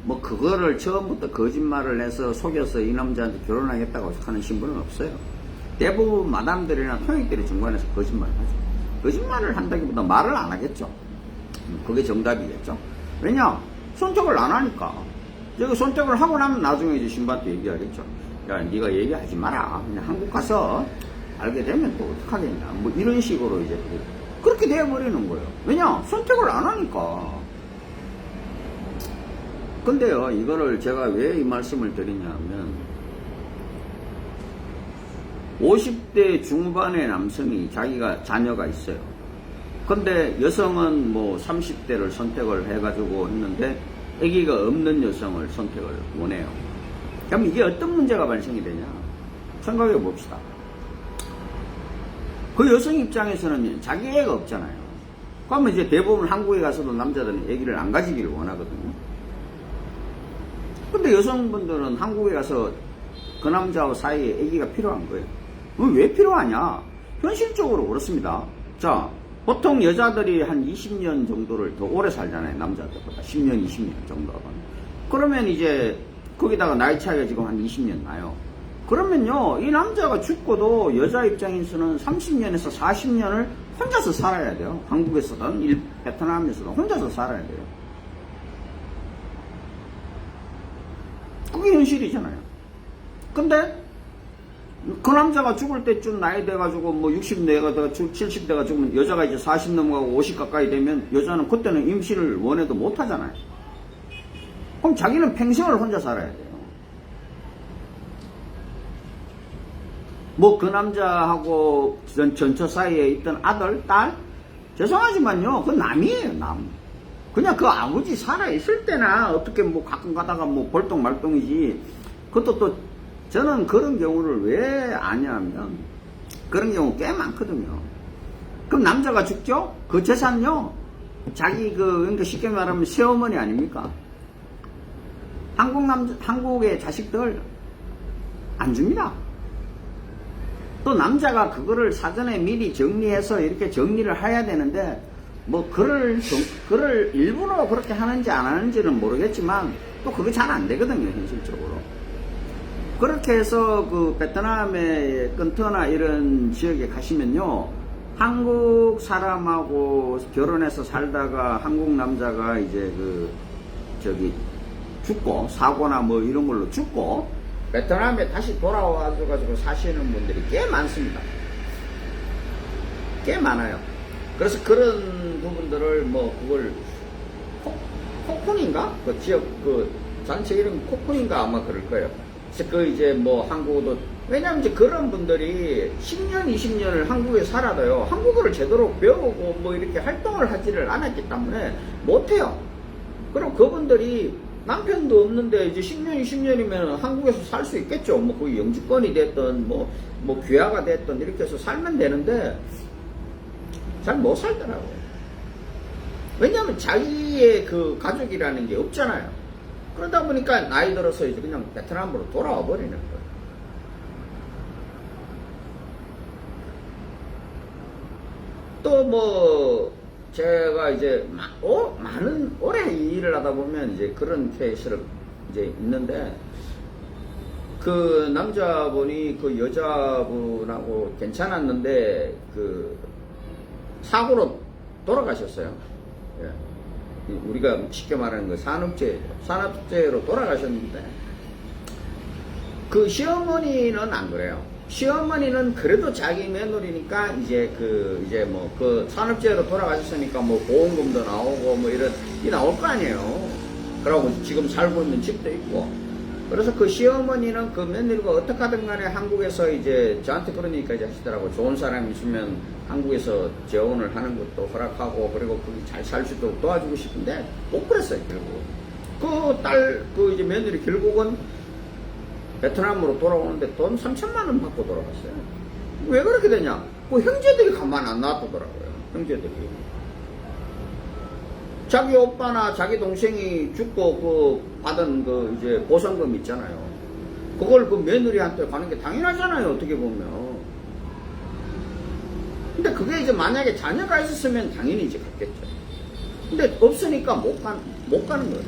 뭐 그거를 처음부터 거짓말을 해서 속여서 이 남자한테 결혼하겠다고 하는 신부는 없어요. 대부분 마담들이나 통역들이 중간에서 거짓말을 하죠. 거짓말을 한다기보다 말을 안 하겠죠. 그게 정답이겠죠. 왜냐? 선택을 안 하니까. 여기 선택을 하고 나면 나중에 이제 신부한테 얘기하겠죠. 야, 네가 얘기하지 마라. 그냥 한국 가서 알게 되면 또 어떡하겠냐. 뭐 이런 식으로 이제 그렇게 돼버리는 거예요. 왜냐? 선택을 안 하니까. 근데요, 이거를 제가 왜 이 말씀을 드리냐면 50대 중반의 남성이 자기가 자녀가 있어요. 근데 여성은 뭐 30대를 선택을 해가지고 했는데 아기가 없는 여성을 선택을 원해요. 그럼 이게 어떤 문제가 발생이 되냐? 생각해 봅시다. 그 여성 입장에서는 자기 애가 없잖아요. 그러면 이제 대부분 한국에 가서도 남자들은 아기를 안 가지기를 원하거든요. 근데 여성분들은 한국에 가서 그 남자와 사이에 아기가 필요한 거예요. 왜 필요하냐? 현실적으로 그렇습니다. 자, 보통 여자들이 한 20년 정도를 더 오래 살잖아요. 남자들보다. 10년, 20년 정도가. 그러면 이제 거기다가 나이 차이가 지금 한 20년 나요. 그러면요, 이 남자가 죽고도 여자 입장에서는 30년에서 40년을 혼자서 살아야 돼요. 한국에서든 베트남에서든 혼자서 살아야 돼요. 그게 현실이잖아요. 근데 그 남자가 죽을 때쯤 나이 돼가지고 뭐 60대가 돼가 70대가 죽으면 여자가 이제 40 넘어가고 50 가까이 되면 여자는 그때는 임신을 원해도 못 하잖아요. 그럼 자기는 평생을 혼자 살아야 돼요. 뭐 그 남자하고 전처 사이에 있던 아들, 딸? 죄송하지만요, 그건 남이에요, 남. 그냥 그 아버지 살아있을 때나 어떻게 뭐 가끔 가다가 뭐 벌떡말똥이지. 그것도 또 저는 그런 경우를 왜 아냐면 그런 경우 꽤 많거든요. 그럼 남자가 죽죠? 그 재산요? 자기 그러니까 쉽게 말하면 새어머니 아닙니까? 한국의 자식들 안 줍니다. 또 남자가 그거를 사전에 미리 정리해서 이렇게 정리를 해야 되는데 뭐 그를 일부러 그렇게 하는지 안 하는지는 모르겠지만 또 그거 잘 안 되거든요, 현실적으로. 그렇게 해서 그 베트남의 끈터나 이런 지역에 가시면요, 한국 사람하고 결혼해서 살다가 한국 남자가 이제 죽고, 사고나 뭐 이런 걸로 죽고, 베트남에 다시 돌아와가지고 사시는 분들이 꽤 많습니다. 꽤 많아요. 그래서 그런 부분들을 뭐 그걸 코쿤인가? 그 지역 그 단체 이름 코쿤인가 아마 그럴 거예요. 그래서 그 이제 뭐 한국어도, 왜냐면 이제 그런 분들이 10년, 20년을 한국에 살아도요, 한국어를 제대로 배우고 뭐 이렇게 활동을 하지를 않았기 때문에 못해요. 그럼 그분들이 남편도 없는데 이제 10년, 20년이면 한국에서 살 수 있겠죠. 뭐 거의 영주권이 됐든 뭐 귀화가 됐든 이렇게 해서 살면 되는데 잘 못 살더라고요. 왜냐하면 자기의 그 가족이라는 게 없잖아요. 그러다 보니까 나이 들어서 이제 그냥 베트남으로 돌아와 버리는 거예요. 또 뭐 제가 이제 많은 오래 일을 하다 보면 이제 그런 케이스를 이제 있는데, 그 남자분이 그 여자분하고 괜찮았는데 그 사고로 돌아가셨어요. 예. 우리가 쉽게 말하는 그 산업재해로 돌아가셨는데, 그 시어머니는 안 그래요. 시어머니는 그래도 자기 며느리니까 이제 그 산업재해로 돌아가셨으니까 뭐 보험금도 나오고 뭐 이 나올 거 아니에요. 그러고 지금 살고 있는 집도 있고. 그래서 그 시어머니는 그 며느리가 어떻게 하든 간에 한국에서 이제 저한테 그러니까 이제 하시더라고. 좋은 사람이 있으면 한국에서 재혼을 하는 것도 허락하고, 그리고 거기 잘 살 수 있도록 도와주고 싶은데 못 그랬어요, 결국. 그 이제 며느리 결국은 베트남으로 돌아오는데 돈 3천만 원 받고 돌아갔어요. 왜 그렇게 되냐? 그 형제들이 가만 안 놔두더라고요. 형제들이. 자기 오빠나 자기 동생이 죽고 그 받은 그 이제 보상금 있잖아요. 그걸 그 며느리한테 가는 게 당연하잖아요, 어떻게 보면. 근데 그게 이제 만약에 자녀가 있었으면 당연히 이제 갔겠죠. 근데 없으니까 못 가는 거예요.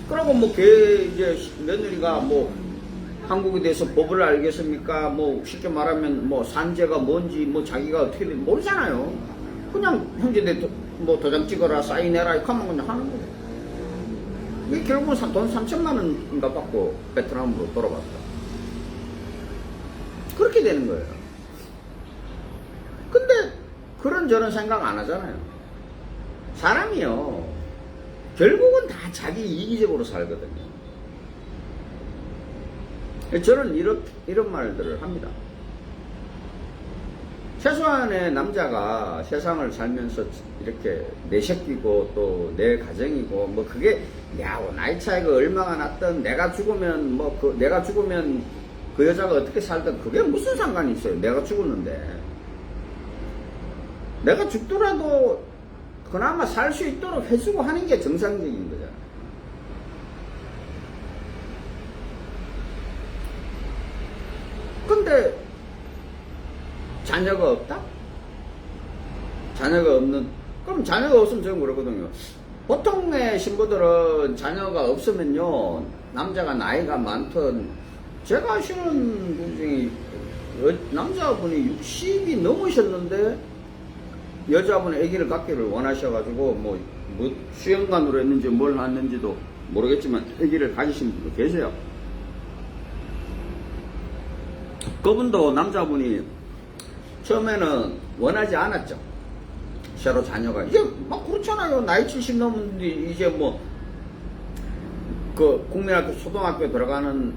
그러고 뭐 이제 며느리가 뭐 한국에 대해서 법을 알겠습니까? 뭐 쉽게 말하면 뭐 산재가 뭔지 뭐 자기가 어떻게 될지 모르잖아요. 그냥 형제들 뭐 도장 찍어라, 사인해라 이렇게 하면 그냥 하는 거예요. 이게 결국은 돈 3천만 원인가 받고 베트남으로 돌아갔다. 그렇게 되는 거예요. 근데 그런저런 생각 안 하잖아요. 사람이요, 결국은 다 자기 이기적으로 살거든요. 저는 이런 말들을 합니다. 최소한의 남자가 세상을 살면서 이렇게 내 새끼고 또 내 가정이고, 뭐 그게 나이 차이가 얼마가 났든 내가 죽으면 내가 죽으면 그 여자가 어떻게 살든 그게 무슨 상관이 있어요. 내가 죽었는데. 내가 죽더라도 그나마 살 수 있도록 해주고 하는 게 정상적인 거잖아요. 근데 자녀가 없다? 자녀가 없는, 그럼 자녀가 없으면 저는 그러거든요. 보통의 신부들은 자녀가 없으면요, 남자가 나이가 많든, 제가 아시는 분 중에 남자분이 60이 넘으셨는데 여자분이 아기를 갖기를 원하셔가지고 뭐 수영관으로 했는지 뭘 했는지도 모르겠지만 아기를 가지신 분도 계세요. 그분도 남자분이 처음에는 원하지 않았죠. 새로 자녀가. 이제 막 그렇잖아요. 나이 70 넘었는데 이제 뭐 그 국민학교 초등학교 들어가는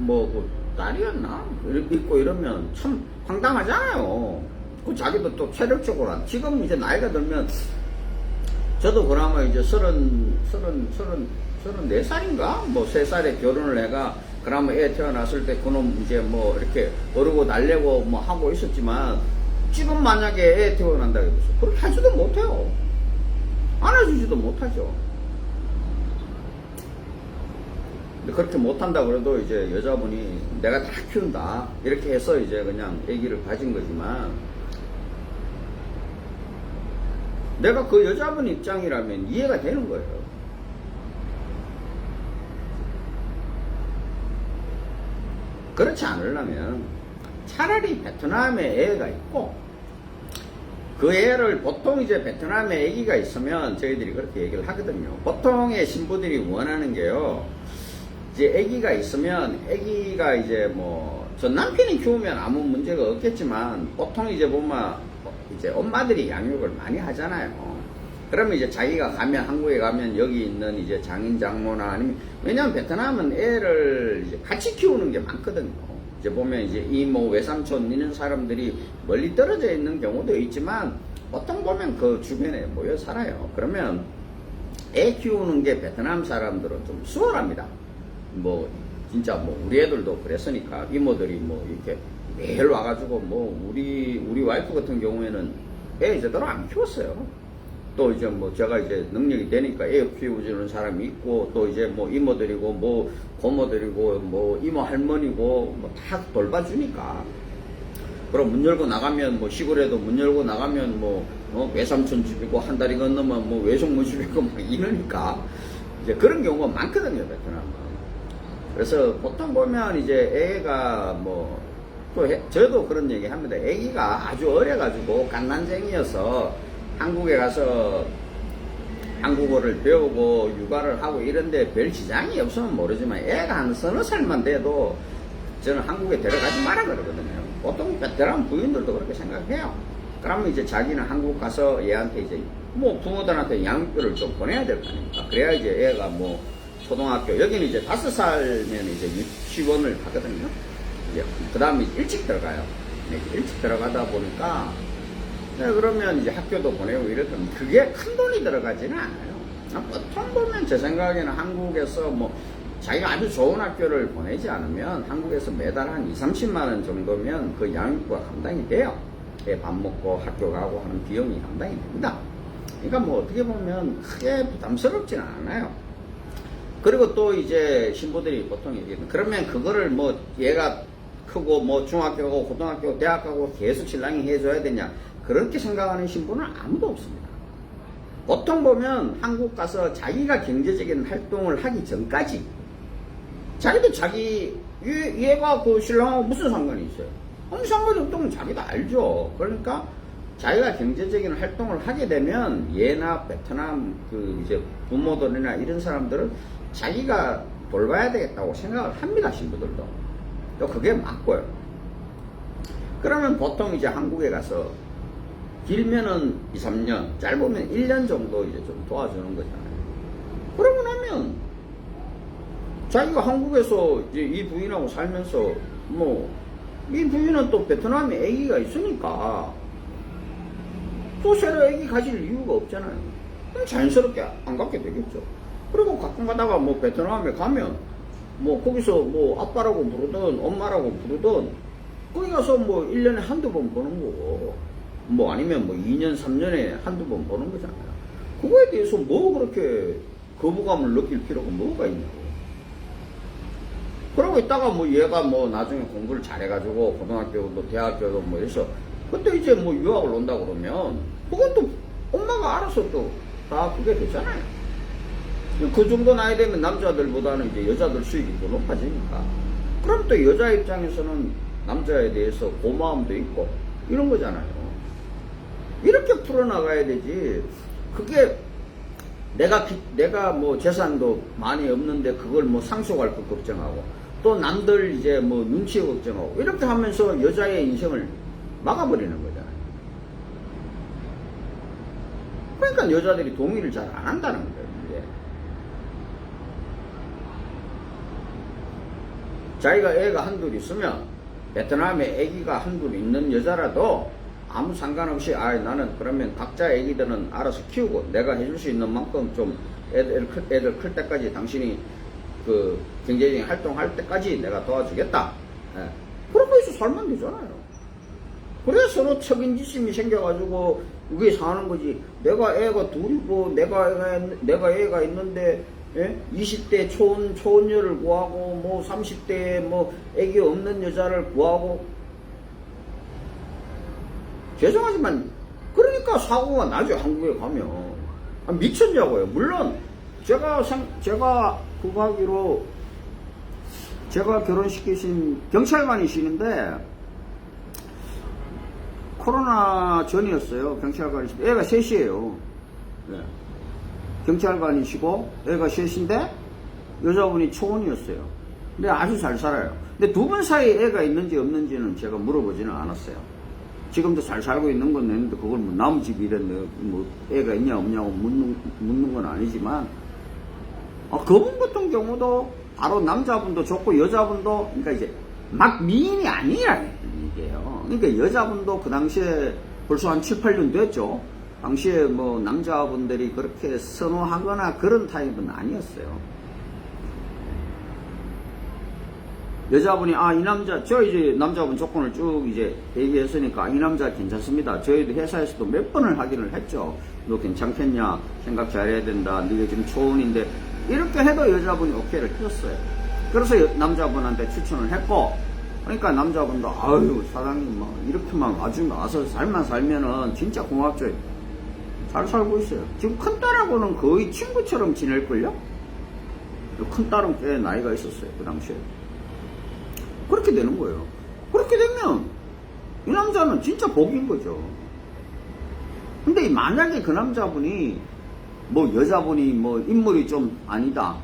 그 딸이었나? 있고 이러면 참 황당하잖아요. 그 자기도 또 체력적으로 지금 이제 나이가 들면 저도 그나마 이제 34살인가? 뭐 3살에 결혼을 해가 그나마 애 태어났을 때 그놈 이제 뭐 이렇게 어르고 달래고 뭐 하고 있었지만, 지금 만약에 애 태어난다 해서 그렇게 하지도 못해요. 안아주지도 못하죠. 근데 그렇게 못한다 그래도 이제 여자분이 내가 다 키운다 이렇게 해서 이제 그냥 아기를 가진 거지만, 내가 그 여자분 입장이라면 이해가 되는 거예요. 그렇지 않으려면 차라리 베트남에 애가 있고, 그 애를 보통 이제 베트남에 애기가 있으면 저희들이 그렇게 얘기를 하거든요. 보통의 신부들이 원하는 게요, 이제 애기가 있으면 애기가 이제 전 남편이 키우면 아무 문제가 없겠지만, 보통 이제 보면 이제 엄마들이 양육을 많이 하잖아요. 그러면 이제 자기가 가면, 한국에 가면 여기 있는 이제 장인 장모나 아니면, 왜냐면 베트남은 애를 이제 같이 키우는 게 많거든요. 이제 보면 이제 이모, 외삼촌 이런 사람들이 멀리 떨어져 있는 경우도 있지만, 보통 보면 그 주변에 모여 살아요. 그러면 애 키우는 게 베트남 사람들은 좀 수월합니다. 진짜 우리 애들도 그랬으니까 이모들이 이렇게 매일 와가지고 우리 와이프 같은 경우에는 애 제대로 안 키웠어요. 또 이제 제가 이제 능력이 되니까 애 키워주는 사람이 있고, 또 이제 이모들이고 고모들이고 이모 할머니고 다 돌봐주니까. 그럼 문 열고 나가면 시골에도 문 열고 나가면 외삼촌 집이고 한 달이 건너면 뭐 외숙모 집이고 막 이러니까 이제 그런 경우가 많거든요, 베트남은. 그래서 보통 보면 이제 애가 뭐 또 저도 그런 얘기 합니다. 애기가 아주 어려가지고 갓난쟁이여서 한국에 가서 한국어를 배우고 육아를 하고 이런데 별 지장이 없으면 모르지만 애가 한 서너 살만 돼도 저는 한국에 데려가지 마라 그러거든요. 보통 베트남 부인들도 그렇게 생각해요. 그러면 이제 자기는 한국 가서 얘한테 이제 뭐 부모들한테 양육비를 좀 보내야 될 거 아닙니까? 그래야 이제 애가 뭐 초등학교, 여기는 이제 5살면 이제 유치원을 가거든요. 이제 그 다음에 일찍 들어가요. 일찍 들어가다 보니까 그러면 이제 학교도 보내고 이러면 그게 큰 돈이 들어가지는 않아요. 보통 보면 제 생각에는 한국에서 뭐 자기가 아주 좋은 학교를 보내지 않으면 한국에서 매달 한 20-30만 원 정도면 그 양육비가 감당이 돼요. 애 밥 먹고 학교 가고 하는 비용이 감당이 됩니다. 그러니까 뭐 어떻게 보면 크게 부담스럽지는 않아요. 그리고 또 이제 신부들이 보통 얘기하는 그러면 그거를 뭐 얘가 크고 뭐 중학교 가고 고등학교 대학 가고 계속 신랑이 해줘야 되냐, 그렇게 생각하는 신부는 아무도 없습니다. 보통 보면 한국 가서 자기가 경제적인 활동을 하기 전까지 자기도 자기 얘가 그 신랑하고 무슨 상관이 있어요? 아무 상관이 없다면 자기도 알죠. 그러니까 자기가 경제적인 활동을 하게 되면 얘나 베트남 그 이제 부모들이나 이런 사람들은 자기가 돌봐야 되겠다고 생각을 합니다. 신부들도. 또 그게 맞고요. 그러면 보통 이제 한국에 가서 길면은 2-3년, 짧으면 1년 정도 이제 좀 도와주는 거잖아요. 그러고 나면 자기가 한국에서 이제 이 부인하고 살면서 뭐 이 부인은 또 베트남에 아기가 있으니까 또 새로 아기 가질 이유가 없잖아요. 그럼 자연스럽게 안 갖게 되겠죠. 그리고 가끔 가다가 뭐 베트남에 가면 뭐 거기서 뭐 아빠라고 부르든 엄마라고 부르든 거기 가서 뭐 1년에 한두 번 보는 거고 뭐 아니면 뭐 2년 3년에 한두 번 보는 거잖아요. 그거에 대해서 뭐 그렇게 거부감을 느낄 필요가 뭐가 있냐고. 그러고 있다가 뭐 얘가 뭐 나중에 공부를 잘해가지고 고등학교도 대학교도 뭐 해서 그때 이제 뭐 유학을 온다 그러면 그건 또 엄마가 알아서 또 다 그게 되잖아요. 그 정도 나이 되면 남자들보다는 이제 여자들 수익이 더 높아지니까. 그럼 또 여자 입장에서는 남자에 대해서 고마움도 있고 이런 거잖아요. 이렇게 풀어나가야 되지. 그게 내가 뭐 재산도 많이 없는데 그걸 뭐 상속할 것 걱정하고 또 남들 이제 뭐 눈치 걱정하고 이렇게 하면서 여자의 인생을 막아버리는 거잖아요. 그러니까 여자들이 동의를 잘 안 한다는 거예요. 이제. 자기가 애가 한둘 있으면 베트남에 애기가 한둘 있는 여자라도 아무 상관없이 나는 그러면 각자 애기들은 알아서 키우고 내가 해줄 수 있는 만큼 좀 애들 클 때까지 당신이 그 경제적인 활동할 때까지 내가 도와주겠다. 예. 그렇게 해서 살면 되잖아요. 그래서 서로 척인지심이 생겨가지고 그게 사는 거지. 내가 애가 둘이고 내가 애가 있는데 20대 초혼녀를 구하고 뭐 30대에 뭐 애기 없는 여자를 구하고 죄송하지만 그러니까 사고가 나죠. 한국에 가면 미쳤냐고요. 물론 제가 그거 하기로 제가 결혼시키신 경찰관이시는데 코로나 전이었어요. 경찰관이시고 애가 셋이에요. 네. 경찰관이시고 애가 셋인데 여자분이 초혼이었어요. 근데 아주 잘 살아요. 근데 두 분 사이에 애가 있는지 없는지는 제가 물어보지는 않았어요. 지금도 잘 살고 있는 건 있는데 그걸 뭐 남 집이 이랬는데 뭐 애가 있냐 없냐고 묻는 건 아니지만 그분 같은 경우도 바로 남자분도 좋고 여자분도 그러니까 이제 막 미인이 아니라는 얘기예요. 그러니까 여자분도 그 당시에 벌써 한 7-8년 됐죠. 당시에 뭐 남자분들이 그렇게 선호하거나 그런 타입은 아니었어요. 여자분이 이 남자 저 이제 남자분 조건을 쭉 이제 얘기했으니까 이 남자 괜찮습니다. 저희도 회사에서도 몇 번을 확인을 했죠. 너 괜찮겠냐? 생각 잘해야 된다. 네가 지금 초혼인데 이렇게 해도 여자분이 오케이를 해줬어요. 그래서 남자분한테 추천을 했고 그러니까 남자분도 아유 사장님 뭐 이렇게만 아주 나와서 살면은 진짜 고맙죠. 잘 살고 있어요. 지금 큰딸하고는 거의 친구처럼 지낼걸요? 큰딸은 꽤 나이가 있었어요, 그 당시에. 그렇게 되는 거예요. 그렇게 되면 이 남자는 진짜 복인 거죠. 근데 만약에 그 남자분이 뭐 여자분이 뭐 인물이 좀 아니다,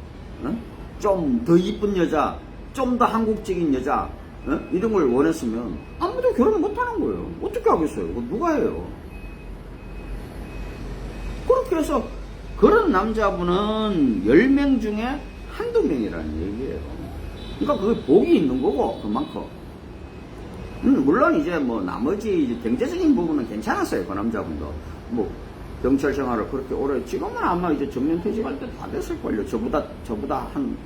좀 더 이쁜 여자, 좀 더 한국적인 여자, 이런 걸 원했으면 아무도 결혼 못 하는 거예요. 어떻게 하겠어요? 그거 누가 해요? 그렇게 해서 그런 남자분은 10명 중에 한두 명이라는 얘기예요. 그러니까 그게 복이 있는 거고, 그만큼. 물론 이제 뭐 나머지 이제 경제적인 부분은 괜찮았어요. 그 남자분도. 뭐 경찰 생활을 그렇게 오래, 지금은 아마 이제 정년퇴직할 때 다 됐을걸요. 저보다 한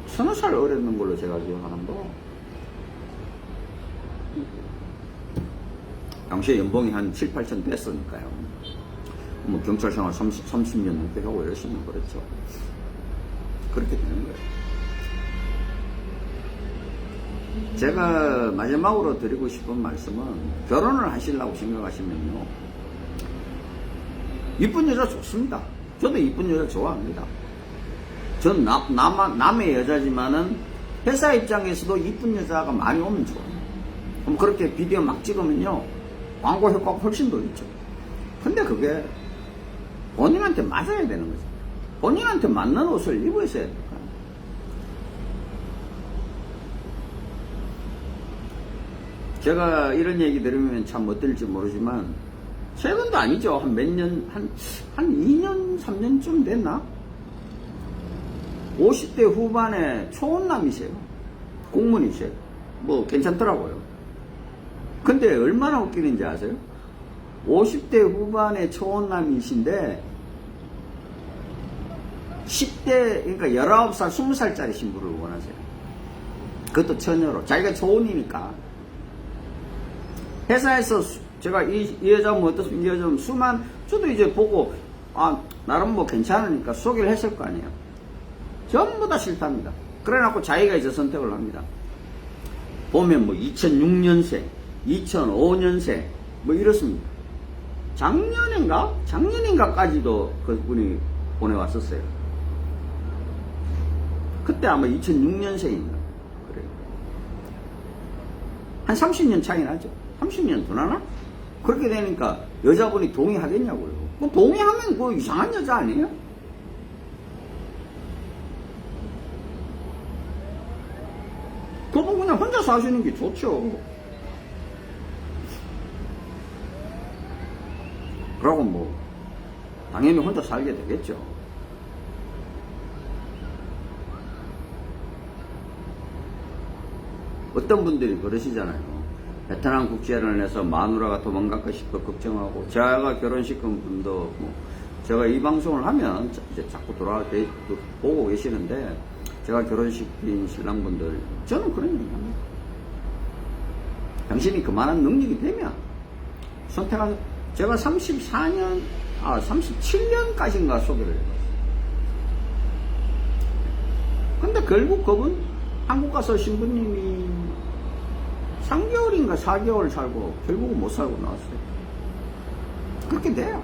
서너 살 어렸는 걸로 제가 기억하는데. 당시에 연봉이 한 7, 8천 됐으니까요. 뭐 경찰 생활 30년 넘게 하고 열심히 그랬죠. 그렇게 되는 거예요. 제가 마지막으로 드리고 싶은 말씀은, 결혼을 하시려고 생각하시면요, 이쁜 여자 좋습니다. 저도 이쁜 여자 좋아합니다. 전 남의 여자지만은 회사 입장에서도 이쁜 여자가 많이 오면 좋아요. 그럼 그렇게 비디오 막 찍으면요, 광고 효과가 훨씬 더 있죠. 근데 그게 본인한테 맞아야 되는 거죠. 본인한테 맞는 옷을 입으셔야 돼요. 제가 이런 얘기 들으면 참 어떨지 모르지만, 최근도 아니죠. 한 몇 년, 한 2년, 3년쯤 됐나? 50대 후반에 초혼남이세요. 공무원이세요. 뭐 괜찮더라고요. 근데 얼마나 웃기는지 아세요? 50대 후반에 초혼남이신데 10대, 그러니까 19살, 20살짜리 신부를 원하세요. 그것도 처녀로. 자기가 초혼이니까. 회사에서 제가 이 여자 뭐 어떻습니까? 이 여자 수만, 저도 이제 보고, 나름 뭐 괜찮으니까 소개를 했을 거 아니에요. 전부 다 싫답니다. 그래놓고 자기가 이제 선택을 합니다. 보면 뭐 2006년생, 2005년생, 뭐 이렇습니다. 작년인가까지도 그분이 보내왔었어요. 그때 아마 2006년생인가. 그래요. 한 30년 차이 나죠. 30년 더 나나? 그렇게 되니까 여자분이 동의하겠냐고요. 뭐 동의하면 그 이상한 여자 아니에요? 그분 그냥 혼자 사시는 게 좋죠. 그러고 뭐 당연히 혼자 살게 되겠죠. 어떤 분들이 그러시잖아요. 베트남 국제를 내서 마누라가 도망갈까 싶어 걱정하고, 제가 결혼시킨 분도 뭐 제가 이 방송을 하면 이제 자꾸 보고 계시는데, 제가 결혼시킨 신랑분들, 저는 그런 얘기 합니다. 당신이 그만한 능력이 되면 선택하세요. 제가 37년까지인가 소개를 해봤어요. 근데 결국 그분 한국 가서 신부님이 3개월인가 4개월 살고 결국은 못 살고 나왔어요. 그렇게 돼요.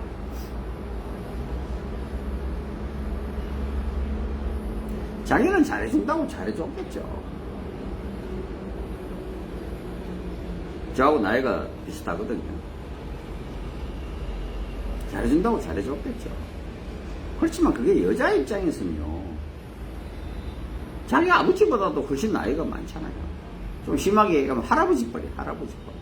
자기는 잘해준다고 잘해줬겠죠. 저하고 나이가 비슷하거든요. 잘해준다고 잘해줬겠죠. 그렇지만 그게 여자 입장에서는요, 자기 아버지보다도 훨씬 나이가 많잖아요. 좀 심하게 얘기하면 할아버지 뻘이에요. 할아버지 뻘.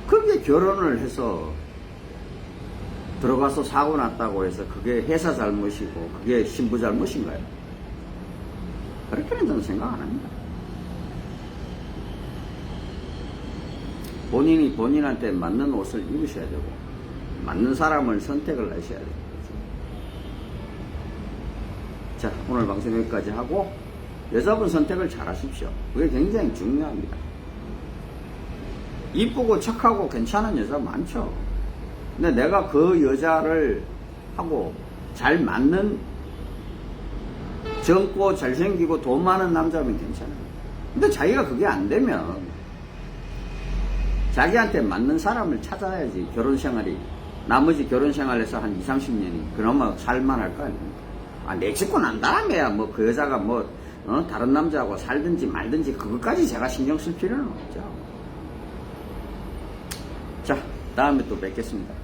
그게 결혼을 해서 들어가서 사고 났다고 해서 그게 회사 잘못이고 그게 신부 잘못인가요? 그렇게는 저는 생각 안 합니다. 본인이 본인한테 맞는 옷을 입으셔야 되고, 맞는 사람을 선택을 하셔야 돼요. 자, 오늘 방송 여기까지 하고, 여자분 선택을 잘 하십시오. 그게 굉장히 중요합니다. 이쁘고 착하고 괜찮은 여자 많죠. 근데 내가 그 여자를 하고 잘 맞는, 젊고 잘생기고 돈 많은 남자면 괜찮아요. 근데 자기가 그게 안 되면 자기한테 맞는 사람을 찾아야지. 결혼 생활이 나머지 결혼 생활에서 한 20-30년이 그나마 살만할 거 아닙니까? 아, 내 집고 난 다음에야 뭐 그 여자가 뭐 다른 남자하고 살든지 말든지 그것까지 제가 신경 쓸 필요는 없죠. 자, 다음에 또 뵙겠습니다.